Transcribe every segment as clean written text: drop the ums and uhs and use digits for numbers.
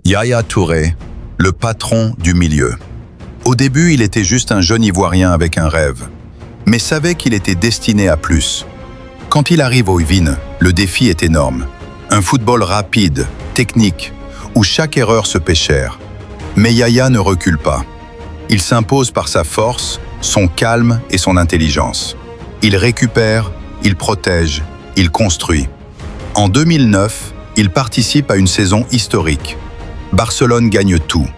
Yaya Touré, le patron du milieu. Au début, il était juste un jeune Ivoirien avec un rêve, mais savait qu'il était destiné à plus. Quand il arrive au Yvine, le défi est énorme. Un football rapide, technique, où chaque erreur se paie cher. Mais Yaya ne recule pas. Il s'impose par sa force, son calme et son intelligence. Il récupère, il protège, il construit. En 2009, il participe à une saison historique. Barcelone gagne tout.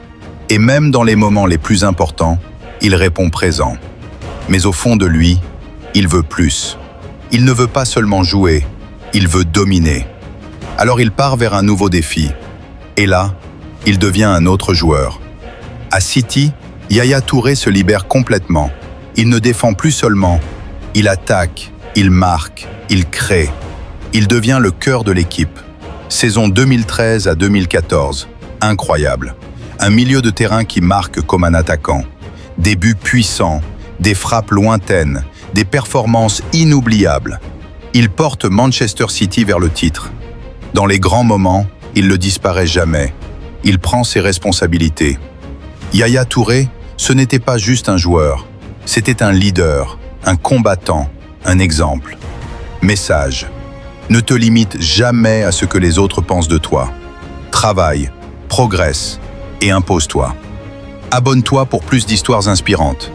Et même dans les moments les plus importants, il répond présent. Mais au fond de lui, il veut plus. Il ne veut pas seulement jouer, il veut dominer. Alors il part vers un nouveau défi. Et là, il devient un autre joueur. À City, Yaya Touré se libère complètement. Il ne défend plus seulement, il attaque, il marque, il crée. Il devient le cœur de l'équipe. Saison 2013 à 2014, incroyable. Un milieu de terrain qui marque comme un attaquant. Des buts puissants, des frappes lointaines, des performances inoubliables. Il porte Manchester City vers le titre. Dans les grands moments, il ne disparaît jamais. Il prend ses responsabilités. Yaya Touré, ce n'était pas juste un joueur, c'était un leader, un combattant, un exemple. Message: ne te limite jamais à ce que les autres pensent de toi. Travaille, progresse et impose-toi. Abonne-toi pour plus d'histoires inspirantes.